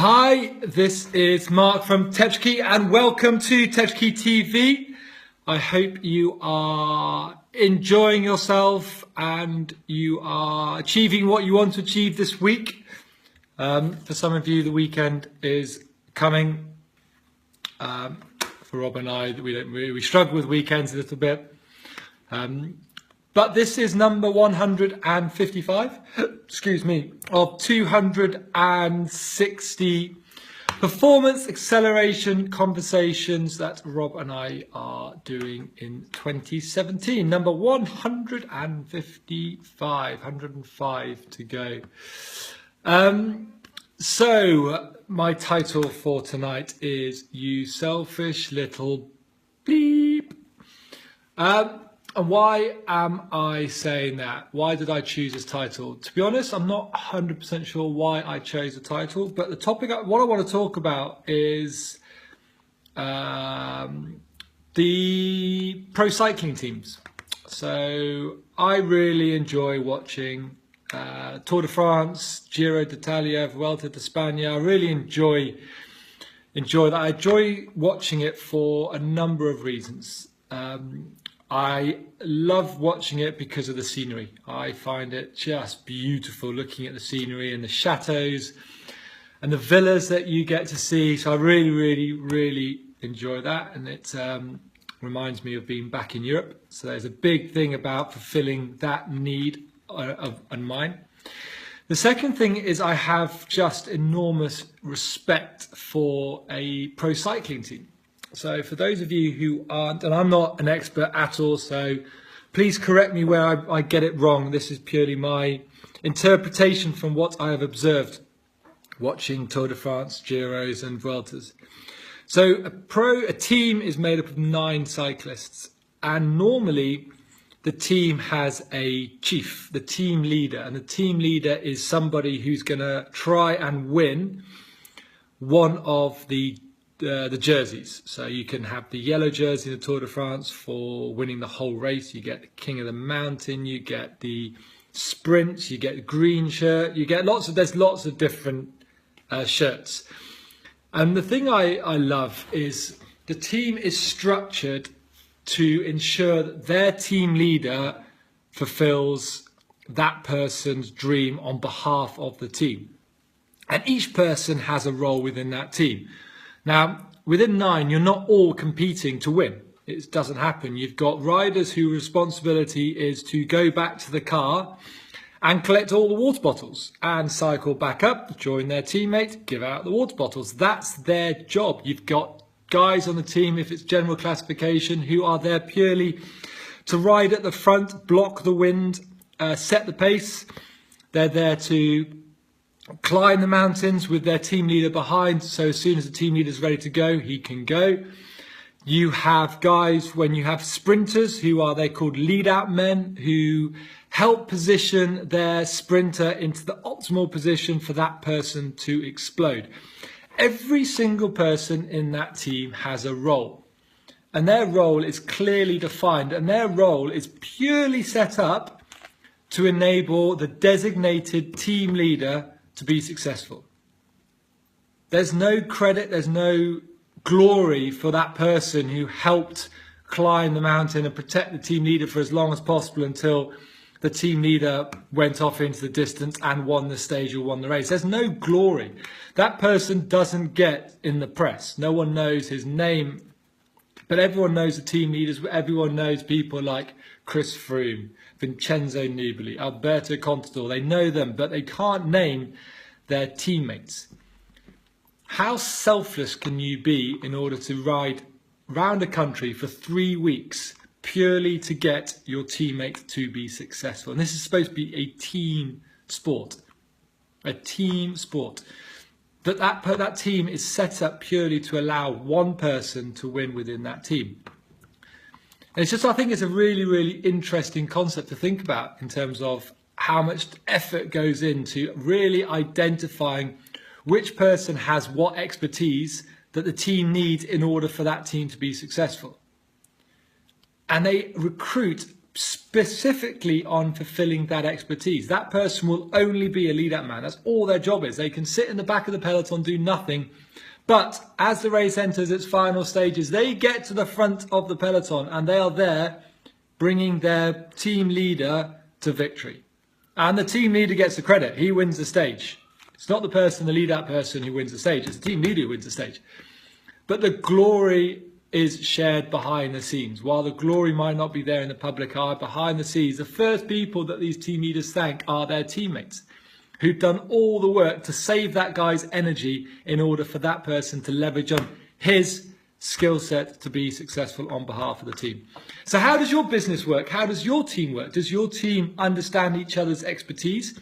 Hi, this is Mark from Tetrakey and welcome to Tetrakey TV. I hope you are enjoying yourself and you are achieving what you want to achieve this week. For some of you, the weekend is coming. For Rob and I, we struggle with weekends a little bit. But this is number 155, excuse me, of 260 performance acceleration conversations that Rob and I are doing in 2017. Number 155, 105 to go. So my title for tonight is You Selfish Little Bleep. And why am I saying that? Why did I choose this title? To be honest, I'm not 100% sure why I chose the title, but the topic, what I want to talk about is the pro cycling teams. So I really enjoy watching Tour de France, Giro d'Italia, Vuelta de España. I really enjoy that. I enjoy watching it for a number of reasons. I love watching it because of the scenery. I find it just beautiful looking at the scenery and the chateaus and the villas that you get to see. So I really enjoy that. And it reminds me of being back in Europe. So there's a big thing about fulfilling that need of mine. The second thing is I have just enormous respect for a pro cycling team. So for those of you who aren't, and I'm not an expert at all, so please correct me where I get it wrong. This is purely my interpretation from what I have observed watching Tour de France, Giros and Vueltas. So a team is made up of 9 cyclists, and normally the team has a chief, the team leader, and the team leader is somebody who's going to try and win one of the jerseys. So you can have the yellow jersey in the Tour de France for winning the whole race. You get the King of the Mountain. You get the sprints. You get the green shirt. You get there's lots of different shirts. And the thing I love is the team is structured to ensure that their team leader fulfills that person's dream on behalf of the team. And each person has a role within that team. Now, within 9, you're not all competing to win. It doesn't happen. You've got riders whose responsibility is to go back to the car and collect all the water bottles and cycle back up, join their teammate, give out the water bottles. That's their job. You've got guys on the team, if it's general classification, who are there purely to ride at the front, block the wind, set the pace. They're there to climb the mountains with their team leader behind, so as soon as the team leader is ready to go, he can go. You have guys, when you have sprinters, they're called lead out men, who help position their sprinter into the optimal position for that person to explode. Every single person in that team has a role, and their role is clearly defined, and their role is purely set up to enable the designated team leader to be successful. There's no credit, there's no glory for that person who helped climb the mountain and protect the team leader for as long as possible until the team leader went off into the distance and won the stage or won the race. There's no glory. That person doesn't get in the press. No one knows his name, but everyone knows the team leaders. Everyone knows people like Chris Froome, Vincenzo Nibali, Alberto Contador. They know them, but they can't name their teammates. How selfless can you be in order to ride round a country for 3 weeks purely to get your teammate to be successful? And this is supposed to be a team sport. A team sport. That team is set up purely to allow one person to win within that team. And it's just, I think it's a really interesting concept to think about in terms of how much effort goes into really identifying which person has what expertise that the team needs in order for that team to be successful. And they recruit specifically on fulfilling that expertise. That person will only be a lead-out man. That's all their job is. They can sit in the back of the peloton, do nothing. But as the race enters its final stages, they get to the front of the peloton and they are there bringing their team leader to victory. And the team leader gets the credit. He wins the stage. It's not the lead-out person who wins the stage. It's the team leader who wins the stage. But the glory is shared behind the scenes. While the glory might not be there in the public eye, behind the scenes, the first people that these team leaders thank are their teammates, who've done all the work to save that guy's energy in order for that person to leverage on his skill set to be successful on behalf of the team. So how does your business work? How does your team work? Does your team understand each other's expertise?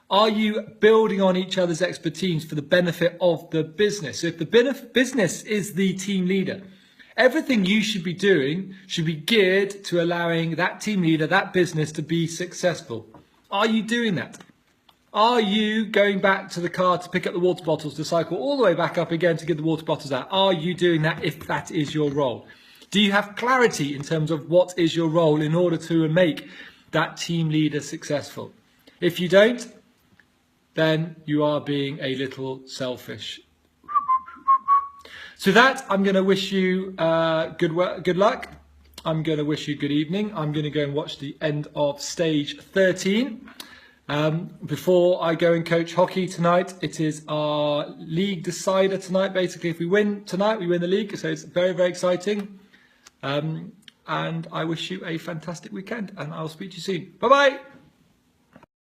Are you building on each other's expertise for the benefit of the business? So if the business is the team leader, everything you should be doing should be geared to allowing that team leader, that business, to be successful. Are you doing that? Are you going back to the car to pick up the water bottles, to cycle all the way back up again to get the water bottles out? Are you doing that if that is your role? Do you have clarity in terms of what is your role in order to make that team leader successful? If you don't, then you are being a little selfish. So that, I'm going to wish you good luck. I'm going to wish you good evening. I'm going to go and watch the end of stage 13. Before I go and coach hockey tonight. It is our league decider tonight. Basically, if we win tonight, we win the league. So it's very, very exciting. And I wish you a fantastic weekend, and I'll speak to you soon. Bye-bye.